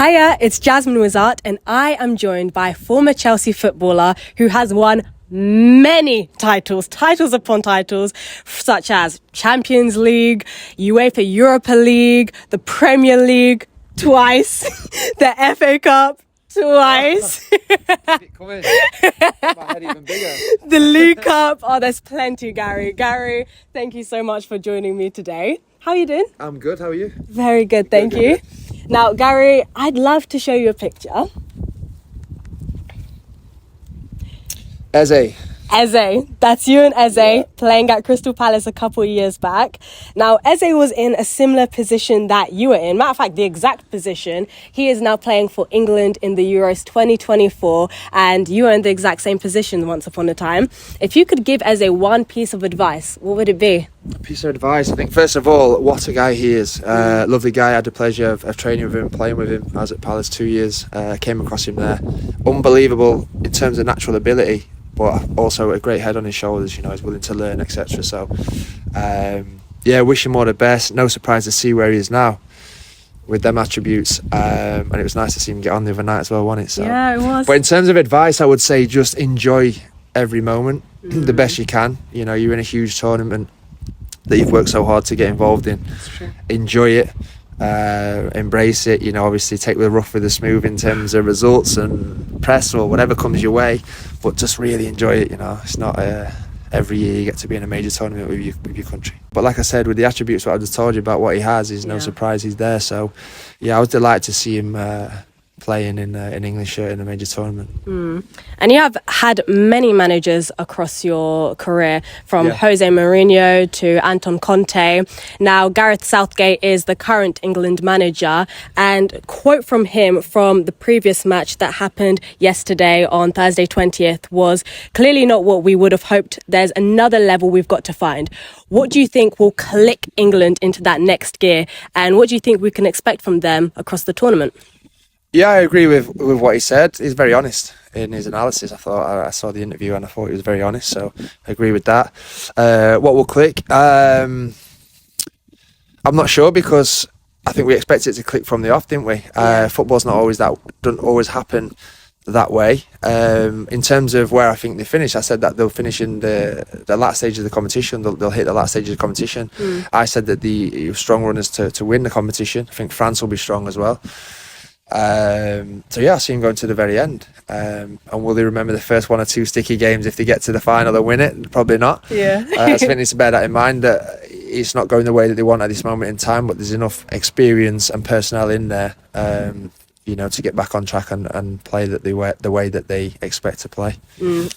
Hiya, it's Jasmine Wizard, and I am joined by former Chelsea footballer who has won many titles upon titles, such as Champions League, UEFA Europa League, the Premier League twice, the FA Cup twice, My head even bigger. the League Cup. Oh, there's plenty, Gary. Gary, thank you so much for joining me today. How are you doing? I'm good. How are you? Very good, thank you. Now, Gary, I'd love to show you a picture. Eze. Eze, that's you and Eze playing at Crystal Palace a couple of years back. Now, Eze was in a similar position that you were in. Matter of fact, the exact position. He is now playing for England in the Euros 2024, and you were in the exact same position once upon a time. If you could give Eze one piece of advice, what would it be? A piece of advice. I think first of all, what a guy he is. Lovely guy. I had the pleasure of training with him, playing with him. I was at Palace 2 years. Came across him there. Unbelievable in terms of natural ability, but also a great head on his shoulders. You know, he's willing to learn, etc. So, wish him all the best. No surprise to see where he is now with them attributes. And it was nice to see him get on the other night as well, wasn't it? So, yeah, it was. But in terms of advice, I would say just enjoy every moment the best you can. You know, you're in a huge tournament that you've worked so hard to get involved in. Enjoy it. Embrace it, you know, obviously take the rough with the smooth in terms of results and press or whatever comes your way, but just really enjoy it. You know, it's not every year you get to be in a major tournament with your country. But like I said, with the attributes what I just told you about what he has, is no surprise he's there. So yeah, I was delighted to see him playing in an English shirt in a major tournament. And you have had many managers across your career, from Jose Mourinho to Anton Conte. Now, Gareth Southgate is the current England manager, and a quote from him from the previous match that happened yesterday on Thursday 20th was, "Clearly not what we would have hoped. There's another level we've got to find." What do you think will click England into that next gear, and what do you think we can expect from them across the tournament? Yeah, I agree with what he said. He's very honest in his analysis. I saw the interview and I thought he was very honest, so I agree with that. What will click? I'm not sure, because I think we expect it to click from the off, didn't we? Football's not always doesn't always happen that way. In terms of where I think they finish, I said that they'll finish in the last stage of the competition. They'll hit the last stage of the competition. I said that the strong runners to win the competition. I think France will be strong as well. I see him going to the very end. And will they remember the first one or two sticky games if they get to the final and win it? Probably not. Yeah. I think need to bear that in mind, that it's not going the way that they want at this moment in time, but there's enough experience and personnel in there, you know, to get back on track and play the way that they expect to play.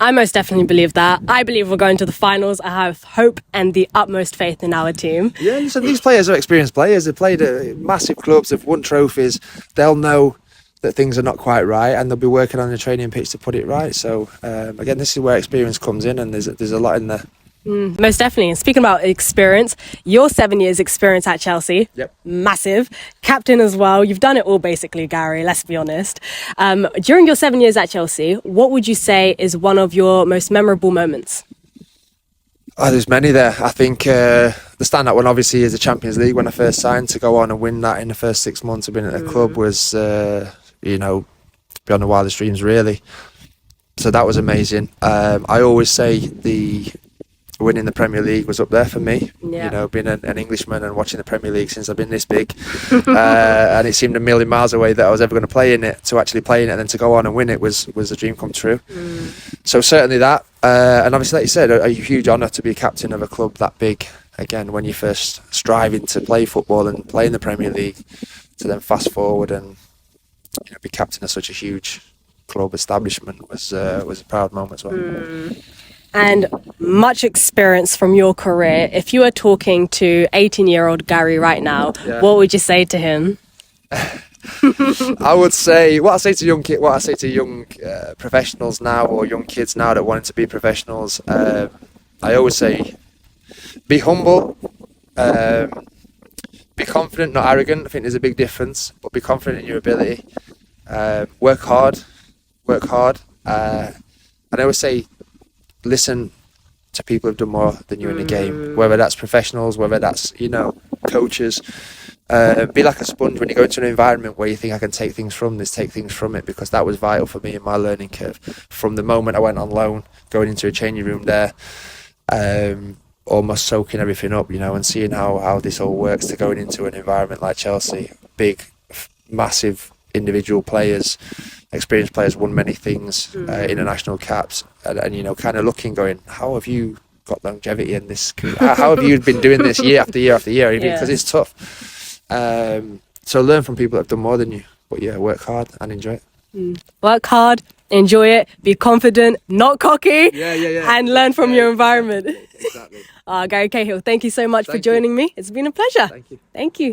I most definitely believe that. I believe we're going to the finals. I have hope and the utmost faith in our team. Yeah, so these players are experienced players. They've played at massive clubs, they've won trophies. They'll know that things are not quite right, and they'll be working on the training pitch to put it right. So again, this is where experience comes in, and there's a lot in there. Most definitely. And speaking about experience, your 7 years experience at Chelsea, massive. Captain as well. You've done it all basically, Gary, let's be honest. During your 7 years at Chelsea, what would you say is one of your most memorable moments? Oh, there's many there. I think the standout one obviously is the Champions League. When I first signed, to go on and win that in the first 6 months of being at the club was, you know, beyond the wildest dreams really. So that was amazing. I always say the winning the Premier League was up there for me. You know, being an Englishman and watching the Premier League since I've been this big, and it seemed a million miles away that I was ever going to play in it. To actually play in it and then to go on and win it was a dream come true. So certainly that, and obviously, like you said, a huge honour to be a captain of a club that big. Again, when you're first striving to play football and play in the Premier League, to then fast forward and, you know, be captain of such a huge club establishment was a proud moment as well. And much experience from your career. If you were talking to 18-year-old Gary right now, what would you say to him? I would say what I say to young professionals now, or young kids now that wanted to be professionals. I always say, be humble, be confident, not arrogant. I think there's a big difference, but be confident in your ability. Work hard. And I always say, listen to people who've done more than you in the game, whether that's professionals, whether that's, you know, coaches. be like a sponge when you go into an environment where you think I can take things from this, take things from it, because that was vital for me in my learning curve. From the moment I went on loan, going into a changing room there, almost soaking everything up, and seeing how this all works, to going into an environment like Chelsea, big, massive individual players, experienced players, won many things, international caps, and kind of looking, going, how have you got longevity in this? How have you been doing this year after year after year? Because it's tough. So learn from people that have done more than you, but work hard and enjoy it. Work hard, enjoy it, be confident, not cocky, and learn from your environment. Exactly. Gary Cahill, thank you so much for joining me. It's been a pleasure. Thank you. Thank you.